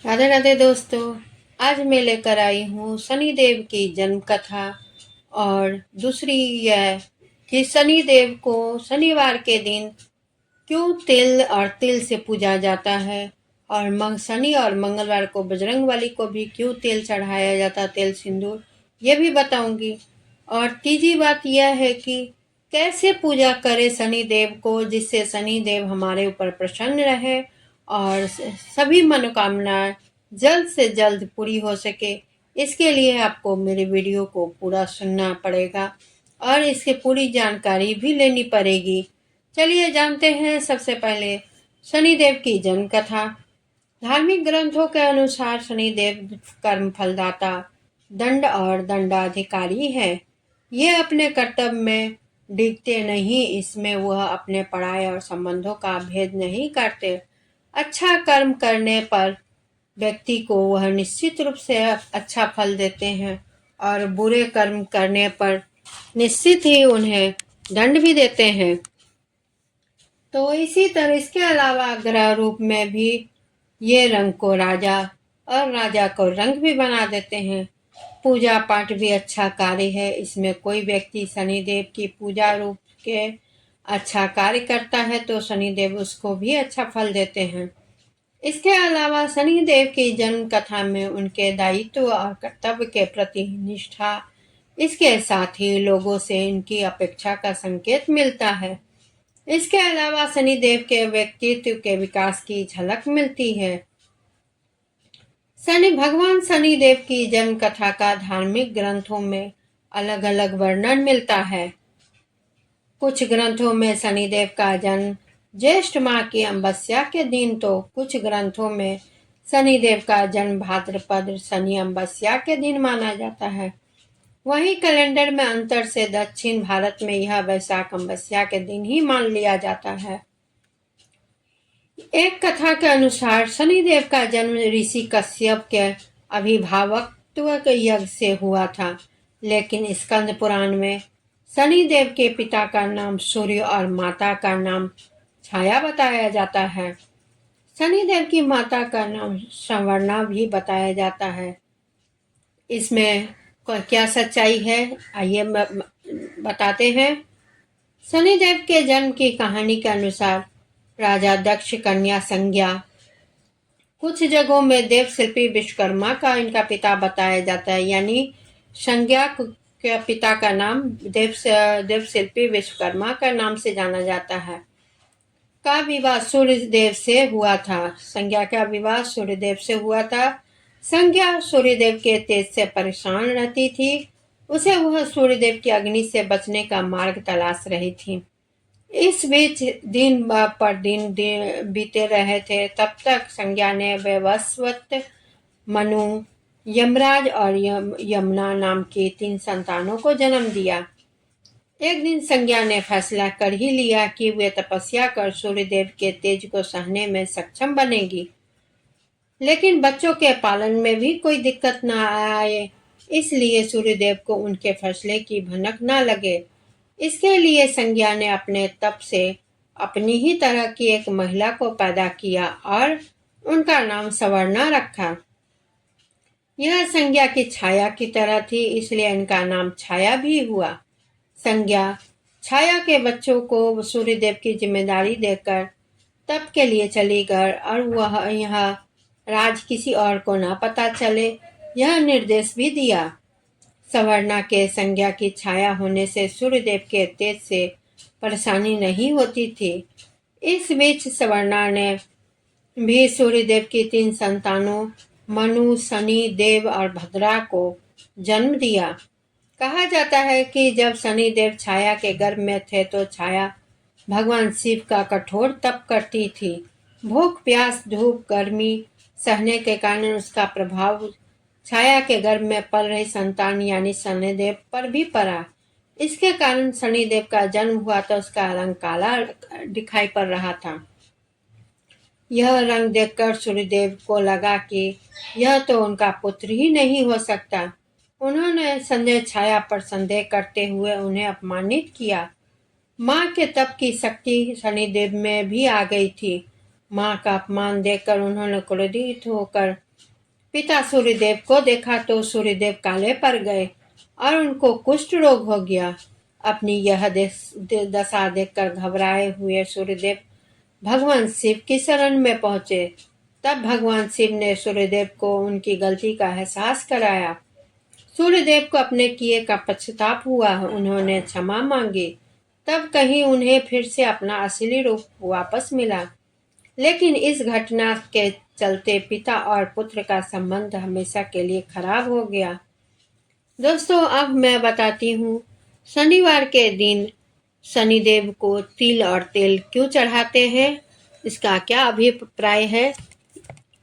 राधे राधे दोस्तों। आज मैं लेकर आई हूँ शनिदेव की जन्म कथा। और दूसरी यह कि शनिदेव को शनिवार के दिन क्यों तिल और तिल से पूजा जाता है, और शनि और मंगलवार को बजरंगबली को भी क्यों तिल चढ़ाया जाता, तिल सिंदूर, ये भी बताऊंगी। और तीसरी बात यह है कि कैसे पूजा करें शनिदेव को, जिससे शनिदेव हमारे ऊपर प्रसन्न रहे और सभी मनोकामनाएं जल्द से जल्द पूरी हो सके। इसके लिए आपको मेरे वीडियो को पूरा सुनना पड़ेगा और इसकी पूरी जानकारी भी लेनी पड़ेगी। चलिए जानते हैं सबसे पहले शनिदेव की जन्म कथा। धार्मिक ग्रंथों के अनुसार शनिदेव कर्म फलदाता, दंड और दंडाधिकारी है। ये अपने कर्तव्य में डिगते नहीं, इसमें वह अपने पढ़ाई और संबंधों का भेद नहीं करते। अच्छा कर्म करने पर व्यक्ति को वह निश्चित रूप से अच्छा फल देते हैं और बुरे कर्म करने पर निश्चित ही उन्हें दंड भी देते हैं। तो इसी तरह इसके अलावा ग्रह रूप में भी ये रंग को राजा और राजा को रंग भी बना देते हैं। पूजा पाठ भी अच्छा कार्य है। इसमें कोई व्यक्ति शनिदेव की पूजा रूप के अच्छा कार्य करता है तो शनिदेव उसको भी अच्छा फल देते हैं। इसके अलावा शनिदेव की जन्म कथा में उनके दायित्व और कर्तव्य के प्रति निष्ठा, इसके साथ ही लोगों से इनकी अपेक्षा का संकेत मिलता है। इसके अलावा शनिदेव के व्यक्तित्व के विकास की झलक मिलती है। भगवान शनिदेव की जन्म कथा का धार्मिक ग्रंथों में अलग अलग वर्णन मिलता है। कुछ ग्रंथों में शनिदेव का जन्म ज्येष्ठ माह की अमावस्या के दिन, तो कुछ ग्रंथों में शनिदेव का जन्म भाद्रपद शनि अमावस्या के दिन माना जाता है। वहीं कैलेंडर में अंतर से दक्षिण भारत में यह वैशाख अमावस्या के दिन ही मान लिया जाता है। एक कथा के अनुसार शनिदेव का जन्म ऋषि कश्यप के अभिभावकत्व यज्ञ से हुआ था, लेकिन स्कंद पुराण में शनिदेव के पिता का नाम सूर्य और माता का नाम छाया बताया जाता है। शनिदेव की माता का नाम संवर्णा भी बताया जाता है। इसमें क्या सच्चाई है, आइए बताते हैं। शनिदेव के जन्म की कहानी के अनुसार राजा दक्ष कन्या संज्ञा, कुछ जगहों में देव शिल्पी विश्वकर्मा का इनका पिता बताया जाता है, यानी संज्ञा के पिता का नाम देव शिल्पी विश्वकर्मा का नाम से जाना जाता है। का विवाह सूर्यदेव से हुआ था। संज्ञा का विवाह सूर्यदेव से हुआ था। संज्ञा सूर्यदेव के तेज से परेशान रहती थी। उसे वह सूर्यदेव की अग्नि से बचने का मार्ग तलाश रही थी। इस बीच दिन पर दिन बीते रहे थे। तब तक संज्ञा ने वैवस्वत, मनु, यमराज और यमुना नाम की 3 संतानों को जन्म दिया। एक दिन संज्ञा ने फैसला कर ही लिया कि वे तपस्या कर सूर्यदेव के तेज को सहने में सक्षम बनेगी, लेकिन बच्चों के पालन में भी कोई दिक्कत न आए, इसलिए सूर्यदेव को उनके फैसले की भनक न लगे। इसके लिए संज्ञा ने अपने तप से अपनी ही तरह की एक महिला को पैदा किया और उनका नाम सवर्णा रखा। यह संज्ञा की छाया की तरह थी, इसलिए इनका नाम छाया भी हुआ। संज्ञा छाया के बच्चों को सूर्यदेव की जिम्मेदारी देकर तप के लिए चली गई और वह यह राज किसी और को ना पता चले, यह निर्देश भी दिया। सवर्णा के संज्ञा की छाया होने से सूर्यदेव के तेज से परेशानी नहीं होती थी। इस बीच सवर्णा ने भी सूर्यदेव की 3 संतानों मनु, शनि, देव और भद्रा को जन्म दिया। कहा जाता है कि जब शनिदेव छाया के गर्भ में थे तो छाया भगवान शिव का कठोर तप करती थी। भूख, प्यास, धूप, गर्मी सहने के कारण उसका प्रभाव छाया के गर्भ में पल रही संतान यानी शनिदेव पर भी पड़ा। इसके कारण शनिदेव का जन्म हुआ तो उसका रंग काला दिखाई पड़ रहा था। यह रंग देखकर सूर्यदेव को लगा कि यह तो उनका पुत्र ही नहीं हो सकता। उन्होंने संदेह छाया पर संदेह करते हुए उन्हें अपमानित किया। माँ के तप की शक्ति शनिदेव में भी आ गई थी। माँ का अपमान देखकर उन्होंने क्रोधित होकर पिता सूर्यदेव को देखा तो सूर्यदेव काले पड़ गए और उनको कुष्ठ रोग हो गया। अपनी यह दशा देखकर घबराए हुए सूर्यदेव भगवान शिव की शरण में पहुंचे। तब भगवान शिव ने सूर्यदेव को उनकी गलती का एहसास कराया। सूर्यदेव को अपने किए का पश्चाताप हुआ। उन्होंने क्षमा मांगी। तब कहीं उन्हें फिर से अपना असली रूप वापस मिला। लेकिन इस घटना के चलते पिता और पुत्र का संबंध हमेशा के लिए खराब हो गया। दोस्तों, अब मैं बताती हूँ शनिवार के दिन शनिदेव को तिल और तेल क्यों चढ़ाते हैं, इसका क्या अभिप्राय है।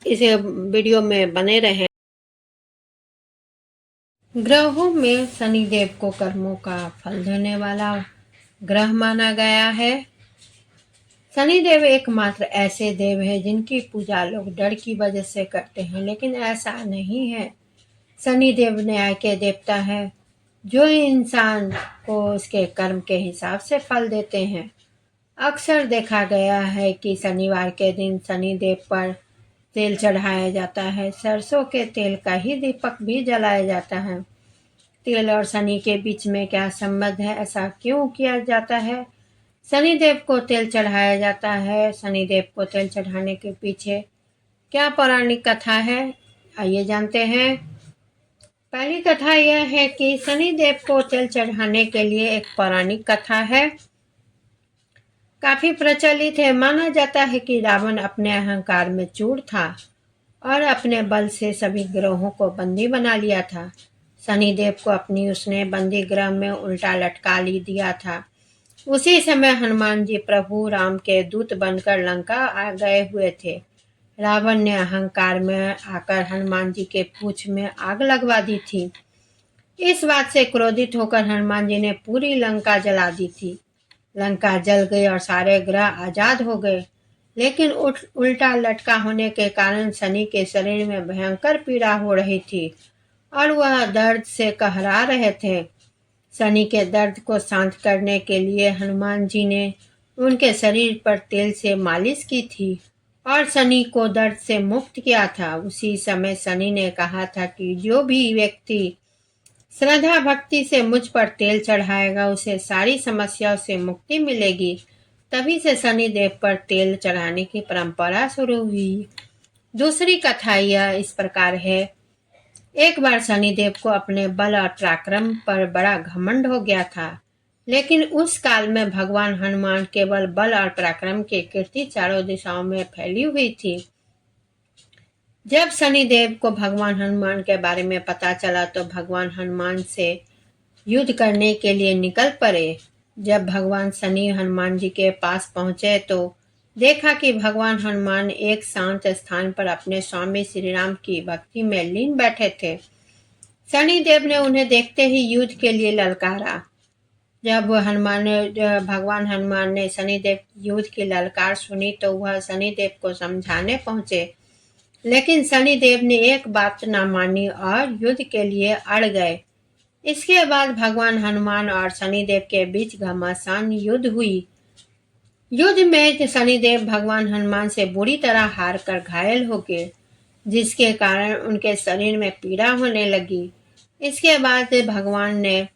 इस वीडियो में बने रहें। ग्रहों में शनिदेव को कर्मों का फल देने वाला ग्रह माना गया है। शनिदेव एकमात्र ऐसे देव है जिनकी पूजा लोग डर की वजह से करते हैं, लेकिन ऐसा नहीं है। शनिदेव न्याय के देवता है, जो इंसान को उसके कर्म के हिसाब से फल देते हैं। अक्सर देखा गया है कि शनिवार के दिन शनिदेव पर तेल चढ़ाया जाता है। सरसों के तेल का ही दीपक भी जलाया जाता है। तेल और शनि के बीच में क्या संबंध है, ऐसा क्यों किया जाता है। शनिदेव को तेल चढ़ाया जाता है। शनिदेव को तेल चढ़ाने के पीछे क्या पौराणिक कथा है, आइए जानते हैं। पहली कथा यह है कि शनिदेव को तेल चढ़ाने के लिए एक पौराणिक कथा है, काफी प्रचलित है। माना जाता है कि रावण अपने अहंकार में चूर था और अपने बल से सभी ग्रहों को बंदी बना लिया था। शनिदेव को अपनी उसने बंदी ग्रह में उल्टा लटका दिया था। उसी समय हनुमान जी प्रभु राम के दूत बनकर लंका आ गए हुए थे। रावण ने अहंकार में आकर हनुमान जी के पूंछ में आग लगवा दी थी। इस बात से क्रोधित होकर हनुमान जी ने पूरी लंका जला दी थी। लंका जल गई और सारे ग्रह आजाद हो गए, लेकिन उल्टा लटका होने के कारण शनि के शरीर में भयंकर पीड़ा हो रही थी और वह दर्द से कहरा रहे थे। शनि के दर्द को शांत करने के लिए हनुमान जी ने उनके शरीर पर तेल से मालिश की थी और शनि को दर्द से मुक्त किया था। उसी समय शनि ने कहा था कि जो भी व्यक्ति श्रद्धा भक्ति से मुझ पर तेल चढ़ाएगा उसे सारी समस्याओं से मुक्ति मिलेगी। तभी से शनि देव पर तेल चढ़ाने की परंपरा शुरू हुई। दूसरी कथा यह इस प्रकार है। एक बार शनिदेव को अपने बल और पराक्रम पर बड़ा घमंड हो गया था, लेकिन उस काल में भगवान हनुमान केवल बल और पराक्रम की कीर्ति चारों दिशाओं में फैली हुई थी। जब शनिदेव को भगवान हनुमान के बारे में पता चला तो भगवान हनुमान से युद्ध करने के लिए निकल पड़े। जब भगवान शनि हनुमान जी के पास पहुंचे तो देखा कि भगवान हनुमान एक शांत स्थान पर अपने स्वामी श्री राम की भक्ति में लीन बैठे थे। शनिदेव ने उन्हें देखते ही युद्ध के लिए ललकारा। जब भगवान हनुमान ने शनिदेव युद्ध की ललकार सुनी तो वह शनिदेव को समझाने पहुंचे, लेकिन शनिदेव ने एक बात न मानी और युद्ध के लिए अड़ गए। इसके बाद भगवान हनुमान और शनिदेव के बीच घमासान युद्ध हुई। युद्ध में शनिदेव भगवान हनुमान से बुरी तरह हार कर घायल हो गए, जिसके कारण उनके शरीर में पीड़ा होने लगी। इसके बाद भगवान ने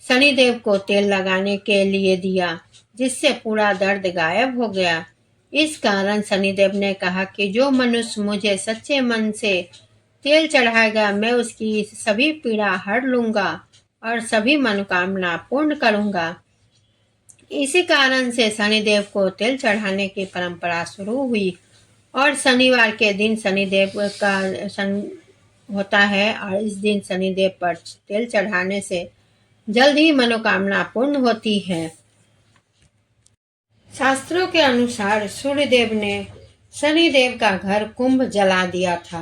शनिदेव को तेल लगाने के लिए दिया, जिससे पूरा दर्द गायब हो गया। इस कारण शनिदेव ने कहा कि जो मनुष्य मुझे सच्चे मन से तेल चढ़ाएगा मैं उसकी सभी पीड़ा हर लूंगा और सभी मनोकामना पूर्ण करूंगा। इसी कारण से शनिदेव को तेल चढ़ाने की परंपरा शुरू हुई और शनिवार के दिन शनिदेव का होता है और इस दिन शनिदेव पर तेल चढ़ाने से जल्द ही मनोकामना पूर्ण होती है। शास्त्रों के अनुसार सूर्यदेव ने शनिदेव का घर कुंभ जला दिया था।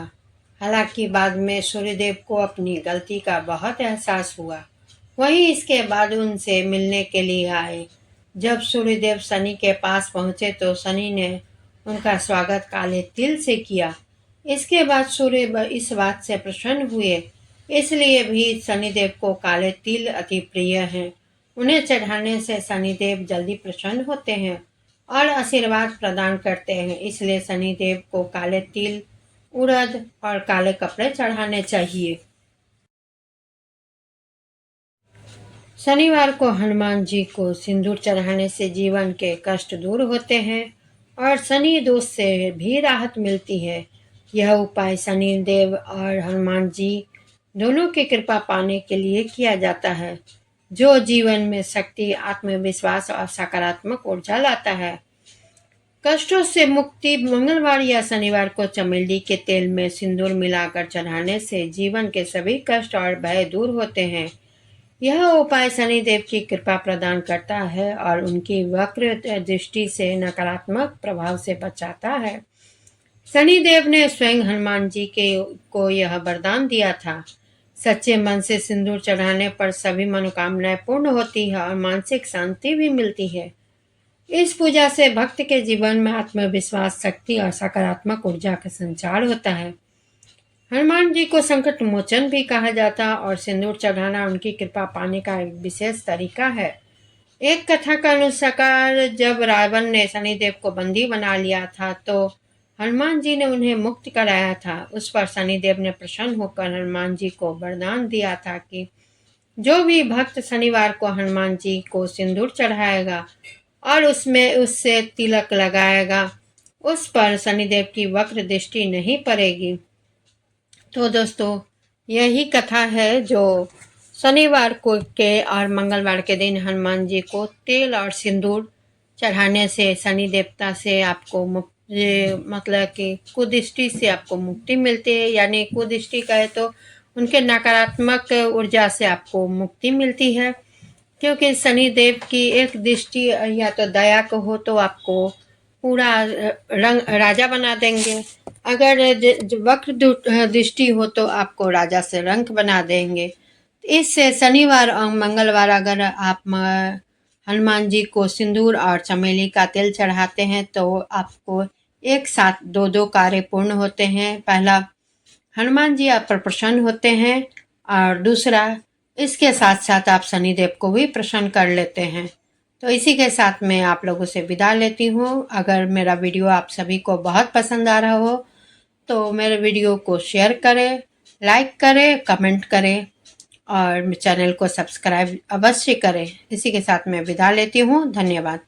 हालांकि बाद में सूर्यदेव को अपनी गलती का बहुत एहसास हुआ। वहीं इसके बाद उनसे मिलने के लिए आए। जब सूर्यदेव शनि के पास पहुंचे तो शनि ने उनका स्वागत काले तिल से किया। इसके बाद सूर्य इस बात से प्रसन्न हुए, इसलिए भी शनिदेव को काले तिल अति प्रिय हैं। उन्हें चढ़ाने से शनिदेव जल्दी प्रसन्न होते हैं और आशीर्वाद प्रदान करते हैं। इसलिए शनिदेव को काले तिल उड़द और काले कपड़े चढ़ाने चाहिए। शनिवार को हनुमान जी को सिंदूर चढ़ाने से जीवन के कष्ट दूर होते हैं और शनि दोष से भी राहत मिलती है। यह उपाय शनि देव और हनुमान जी दोनों की कृपा पाने के लिए किया जाता है, जो जीवन में शक्ति, आत्मविश्वास और सकारात्मक ऊर्जा लाता है। कष्टों से मुक्ति। मंगलवार या शनिवार को चमेली के तेल में सिंदूर मिलाकर चढ़ाने से जीवन के सभी कष्ट और भय दूर होते हैं। यह उपाय शनिदेव की कृपा प्रदान करता है और उनकी वक्र दृष्टि से नकारात्मक प्रभाव से बचाता है। शनिदेव ने स्वयं हनुमान जी को यह वरदान दिया था। सच्चे मन से सिंदूर चढ़ाने पर सभी मनोकामनाएं पूर्ण होती है और मानसिक शांति भी मिलती है। इस पूजा से भक्त के जीवन में आत्मविश्वास, शक्ति और सकारात्मक ऊर्जा का संचार होता है। हनुमान जी को संकट मोचन भी कहा जाता और सिंदूर चढ़ाना उनकी कृपा पाने का एक विशेष तरीका है। एक कथा का अनुसार जब रावण ने शनिदेव को बंदी बना लिया था तो हनुमान जी ने उन्हें मुक्त कराया था। उस पर शनिदेव ने प्रसन्न होकर हनुमान जी को वरदान दिया था कि जो भी भक्त शनिवार को हनुमान जी को सिंदूर चढ़ाएगा और उसमें उससे तिलक लगाएगा, उस पर शनिदेव की वक्र दृष्टि नहीं पड़ेगी। तो दोस्तों, यही कथा है जो शनिवार को के और मंगलवार के दिन हनुमान जी को तेल और सिंदूर चढ़ाने से शनि देवता से आपको मतलब कि कुदृष्टि से आपको मुक्ति मिलती है। यानी कुदृष्टि कहे तो उनके नकारात्मक ऊर्जा से आपको मुक्ति मिलती है, क्योंकि शनि देव की एक दृष्टि या तो दया को हो तो आपको पूरा रंग राजा बना देंगे, अगर वक्र दृष्टि हो तो आपको राजा से रंक बना देंगे। इससे शनिवार और मंगलवार अगर आप हनुमान जी को सिंदूर और चमेली का तेल चढ़ाते हैं तो आपको एक साथ दो कार्य पूर्ण होते हैं। पहला, हनुमान जी आप पर प्रसन्न होते हैं और दूसरा, इसके साथ साथ आप शनिदेव को भी प्रसन्न कर लेते हैं। तो इसी के साथ मैं आप लोगों से विदा लेती हूँ। अगर मेरा वीडियो आप सभी को बहुत पसंद आ रहा हो तो मेरे वीडियो को शेयर करें, लाइक करें, कमेंट करें और चैनल को सब्सक्राइब अवश्य करें। इसी के साथ मैं विदा लेती हूँ। धन्यवाद।